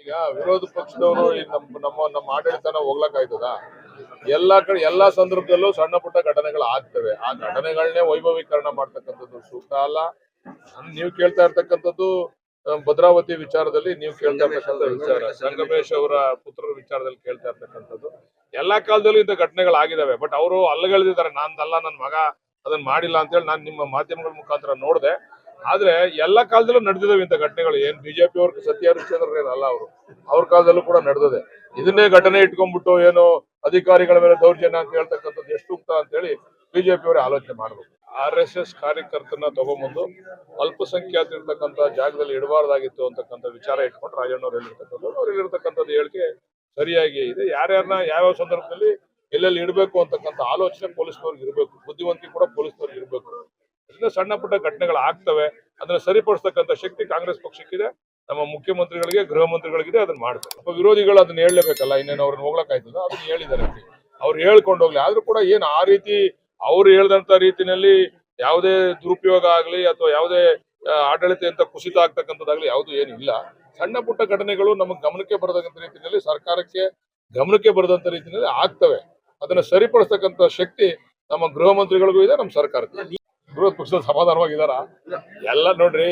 ಈಗ ವಿರೋಧ ಪಕ್ಷದವರು ನಮ್ಮ ಆಡಳಿತನ ಹೋಗ್ಲಕ್ಕಾಯ್ತದ? ಎಲ್ಲಾ ಕಡೆ ಎಲ್ಲಾ ಸಂದರ್ಭದಲ್ಲೂ ಸಣ್ಣ ಪುಟ್ಟ ಘಟನೆಗಳು ಆಗ್ತವೆ. ಆ ಘಟನೆಗಳನ್ನೇ ವೈಭವೀಕರಣ ಮಾಡ್ತಕ್ಕಂಥದ್ದು ಸೂಕ್ತ ಅಲ್ಲ. ನೀವು ಕೇಳ್ತಾ ಇರ್ತಕ್ಕಂಥದ್ದು ಭದ್ರಾವತಿ ವಿಚಾರದಲ್ಲಿ ನೀವು ಕೇಳ್ತಾ ಇರ್ತಕ್ಕಂಥ ವಿಚಾರ, ಸಂಗಮೇಶ್ ಅವರ ಪುತ್ರರ ವಿಚಾರದಲ್ಲಿ ಕೇಳ್ತಾ ಇರ್ತಕ್ಕಂಥದ್ದು. ಎಲ್ಲಾ ಕಾಲದಲ್ಲೂ ಇಂಥ ಘಟನೆಗಳಾಗಿದ್ದಾವೆ. ಬಟ್ ಅವರು ಅಲ್ಲಗಳೆದಿದ್ದಾರೆ, ನಂದಲ್ಲ ನನ್ನ ಮಗ ಅದನ್ನ ಮಾಡಿಲ್ಲ ಅಂತ ಹೇಳಿ ನಾನು ನಿಮ್ಮ ಮಾಧ್ಯಮಗಳ ಮುಖಾಂತರ ನೋಡಿದೆ. ಆದ್ರೆ ಎಲ್ಲಾ ಕಾಲದಲ್ಲೂ ನಡೆದಿದ್ದಾವೆ ಇಂಥ ಘಟನೆಗಳು. ಏನ್ ಬಿಜೆಪಿ ಅವ್ರಿಗೆ ಸತ್ಯ ಹರಿಶ್ಚಂದ್ರ ಅಲ್ಲ, ಅವ್ರ ಕಾಲದಲ್ಲೂ ಕೂಡ ನಡೆದಿದೆ. ಇದನ್ನೇ ಘಟನೆ ಇಟ್ಕೊಂಡ್ಬಿಟ್ಟು ಏನೋ ಅಧಿಕಾರಿಗಳ ಮೇಲೆ ದೌರ್ಜನ್ಯ ಅಂತ ಹೇಳ್ತಕ್ಕಂಥದ್ದು ಎಷ್ಟು ಸೂಕ್ತ ಅಂತ ಹೇಳಿ ಬಿಜೆಪಿ ಅವರೇ ಆಲೋಚನೆ ಮಾಡಬೇಕು. RSS ಕಾರ್ಯಕರ್ತನ ತಗೊಂಡ್ಬಂದು ಅಲ್ಪಸಂಖ್ಯಾತ ಇರ್ತಕ್ಕಂಥ ಜಾಗದಲ್ಲಿ ಇಡಬಾರ್ದಾಗಿತ್ತು ಅಂತಕ್ಕಂಥ ವಿಚಾರ ಇಟ್ಕೊಂಡು ರಾಜಣ್ಣವ್ರು ಹೇಳಿರ್ತಕ್ಕಂಥದ್ದು ಹೇಳಿಕೆ ಸರಿಯಾಗಿ ಇದೆ. ಯಾರ್ಯಾರನ್ನ ಯಾವ್ಯಾವ ಸಂದರ್ಭದಲ್ಲಿ ಎಲ್ಲೆಲ್ಲಿ ಇಡಬೇಕು ಅಂತಕ್ಕಂಥ ಆಲೋಚನೆ ಪೊಲೀಸ್ನವ್ರಿಗೆ ಇರಬೇಕು, ಬುದ್ಧಿವಂತಿಕೆ ಕೂಡ ಪೊಲೀಸ್ನವ್ರಿಗೆ ಇರಬೇಕು. ಇದನ್ನ ಸಣ್ಣ ಪುಟ್ಟ ಘಟನೆಗಳು ಆಗ್ತವೆ, ಅದನ್ನ ಸರಿಪಡಿಸ್ತಕ್ಕಂಥ ಶಕ್ತಿ ಕಾಂಗ್ರೆಸ್ ಪಕ್ಷಕ್ಕಿದೆ, ನಮ್ಮ ಮುಖ್ಯಮಂತ್ರಿಗಳಿಗೆ ಗೃಹ ಮಂತ್ರಿಗಳಿಗಿದೆ. ಅದನ್ನ ಮಾಡ್ತಾರೆ. ವಿರೋಧಿಗಳು ಅದನ್ನ ಹೇಳಲೇಬೇಕಲ್ಲ, ಇನ್ನೇನು ಅವ್ರನ್ನ ಹೋಗ್ಲಕ್ಕಾಯ್ತದ? ಅದನ್ನ ಹೇಳಿದ್ದಾರೆ, ಅವ್ರು ಹೇಳ್ಕೊಂಡು ಹೋಗ್ಲಿ. ಆದ್ರೂ ಕೂಡ ಏನು ಆ ರೀತಿ ಅವ್ರು ಹೇಳ್ದಂತ ರೀತಿನಲ್ಲಿ ಯಾವುದೇ ದುರುಪಯೋಗ ಆಗ್ಲಿ ಅಥವಾ ಯಾವುದೇ ಆಡಳಿತ ಕುಸಿತ ಆಗ್ತಕ್ಕಂಥದ್ದಾಗ್ಲಿ ಯಾವುದು ಏನಿಲ್ಲ. ಸಣ್ಣ ಪುಟ್ಟ ಘಟನೆಗಳು ನಮಗೆ ಗಮನಕ್ಕೆ ಬರದಂತ ರೀತಿಯಲ್ಲಿ, ಸರ್ಕಾರಕ್ಕೆ ಗಮನಕ್ಕೆ ಬರದಂತ ರೀತಿಯಲ್ಲಿ ಆಗ್ತವೆ. ಅದನ್ನ ಸರಿಪಡಿಸ್ತಕ್ಕಂಥ ಶಕ್ತಿ ನಮ್ಮ ಗೃಹ ಮಂತ್ರಿಗಳಿಗೂ ಇದೆ, ನಮ್ಮ ಸರ್ಕಾರಕ್ಕೆ. ವಿರೋಧ ಪಕ್ಷದ ಸಮಾಧಾನವಾಗಿದಾರ? ಎಲ್ಲ ನೋಡ್ರಿ,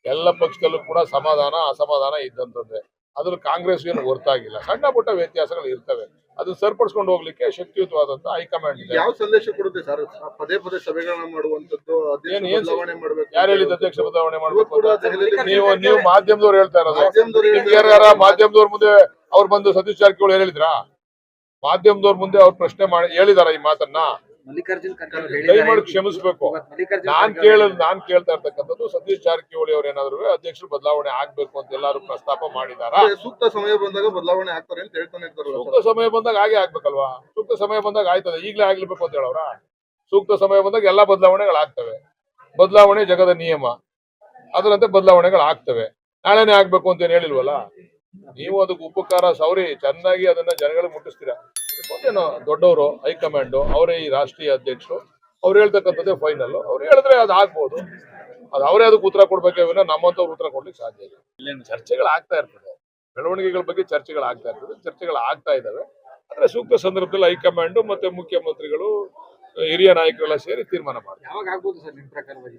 ಎಲ್ಲ ಪಕ್ಷದಲ್ಲೂ ಕೂಡ ಸಮಾಧಾನ ಅಸಮಾಧಾನ ಇದ್ದಂತದ್ದೇ. ಅದ್ರ ಕಾಂಗ್ರೆಸ್ ಏನು ಹೊರತಾಗಿಲ್ಲ. ಸಣ್ಣ ಪುಟ್ಟ ವ್ಯತ್ಯಾಸಗಳು ಇರ್ತವೆ, ಅದನ್ನ ಸರಿಪಡಿಸ್ಕೊಂಡು ಹೋಗ್ಲಿಕ್ಕೆ ಶಕ್ತಿಯುತವಾದಂತ ಹೈಕಮಾಂಡ್ ಇದೆ. ಯಾವ ಸಂದೇಶ ಕೊಡುತ್ತೆ ಸರ್? ಪದೇ ಪದೇ ಸಭೆಗಳನ್ನ ಮಾಡುವಂತದ್ದು, ಯಾರು ಹೇಳಿದ ಅಧ್ಯಕ್ಷ ಬದಲಾವಣೆ ಮಾಡ್ಬೇಕು? ನೀವು ಮಾಧ್ಯಮದವ್ರು ಹೇಳ್ತಾ ಇರೋದು. ಮಾಧ್ಯಮದವ್ರ ಮುಂದೆ ಅವ್ರು ಬಂದು ಸತೀಶ್ ಜಾರಕಿಹೊಳಿ ಹೇಳಿದ್ರಾ? ಮಾಧ್ಯಮದವ್ರ ಮುಂದೆ ಅವ್ರು ಪ್ರಶ್ನೆ ಮಾಡಿ ಹೇಳಿದಾರ ಈ ಮಾತನ್ನ? ದಯಮಾಡಿ ಕ್ಷಮಿಸ್ಬೇಕು. ನಾನ್ ಕೇಳ್ತಾ ಇರ್ತಕ್ಕಂಥದ್ದು ಸತೀಶ್ ಜಾರಕಿಹೊಳಿ ಅವ್ರು ಏನಾದ್ರು ಅಧ್ಯಕ್ಷರು ಬದಲಾವಣೆ ಆಗ್ಬೇಕು ಅಂತ ಎಲ್ಲಾರು ಪ್ರಸ್ತಾಪ ಮಾಡಿದಾರ? ಸೂಕ್ತ ಸಮಯ ಬಂದಾಗ ಬದಲಾವಣೆ ಆಗ್ತಾರೆ ಅಂತ ಹೇಳ್ತಾನೆ ಇರ್ತಾರೆ. ಸೂಕ್ತ ಸಮಯ ಬಂದಾಗ ಹಾಗೆ ಆಗ್ಬೇಕಲ್ವಾ? ಸೂಕ್ತ ಸಮಯ ಬಂದಾಗ ಆಯ್ತದೆ, ಈಗಲೇ ಆಗ್ಲೇಬೇಕು ಅಂತ ಹೇಳವ್ರ? ಸೂಕ್ತ ಸಮಯ ಬಂದಾಗ ಎಲ್ಲಾ ಬದಲಾವಣೆಗಳಾಗ್ತವೆ. ಬದಲಾವಣೆ ಜಗದ ನಿಯಮ, ಅದರಂತೆ ಬದಲಾವಣೆಗಳಾಗ್ತವೆ. ನಾಳೆನೆ ಆಗ್ಬೇಕು ಅಂತ ಏನ್ ಹೇಳಿಲ್ವಲ್ಲ? ನೀವು ಅದಕ್ಕೆ ಉಪಕಾರ ಸೌರಿ ಚೆನ್ನಾಗಿ ಅದನ್ನ ಜನಗಳಿಗೆ ಮುಟ್ಟಿಸ್ತೀರಾ. ಏನೋ ದೊಡ್ಡವರು ಹೈಕಮಾಂಡ್ ಅವರೇ ಈ ರಾಷ್ಟ್ರೀಯ ಅಧ್ಯಕ್ಷರು, ಅವ್ರು ಹೇಳ್ತಕ್ಕಂಥದ್ದೇ ಫೈನಲ್. ಅವ್ರು ಹೇಳಿದ್ರೆ ಅದು ಆಗ್ಬೋದು, ಅದು ಅವರೇ ಅದಕ್ಕೆ ಉತ್ತರ ಕೊಡ್ಬೇಕೇ ವಿನ ನಮ್ಮಂತವ್ರು ಉತ್ತರ ಕೊಡ್ಲಿಕ್ಕೆ ಸಾಧ್ಯ ಇಲ್ಲ. ಇಲ್ಲೇನು ಚರ್ಚೆಗಳು ಆಗ್ತಾ ಇರ್ತದೆ, ಬೆಳವಣಿಗೆಗಳ ಬಗ್ಗೆ ಚರ್ಚೆಗಳು ಆಗ್ತಾ ಇರ್ತದೆ, ಚರ್ಚೆಗಳು ಆಗ್ತಾ ಇದಾವೆ. ಆದ್ರೆ ಸೂಕ್ತ ಸಂದರ್ಭದಲ್ಲಿ ಹೈಕಮಾಂಡ್ ಮತ್ತೆ ಮುಖ್ಯಮಂತ್ರಿಗಳು ಹಿರಿಯ ನಾಯಕರೆಲ್ಲ ಸೇರಿ ತೀರ್ಮಾನ ಮಾಡ್ತಾರೆ. ಯಾವಾಗ ಆಗ್ಬೋದು ಸರ್ ನಿಮ್ ಪ್ರಕಾರವಾಗಿ?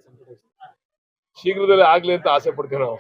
ಶೀಘ್ರದಲ್ಲೇ ಆಗ್ಲಿ ಅಂತ ಆಸೆ ಪಡ್ತೀವಿ ನಾವು.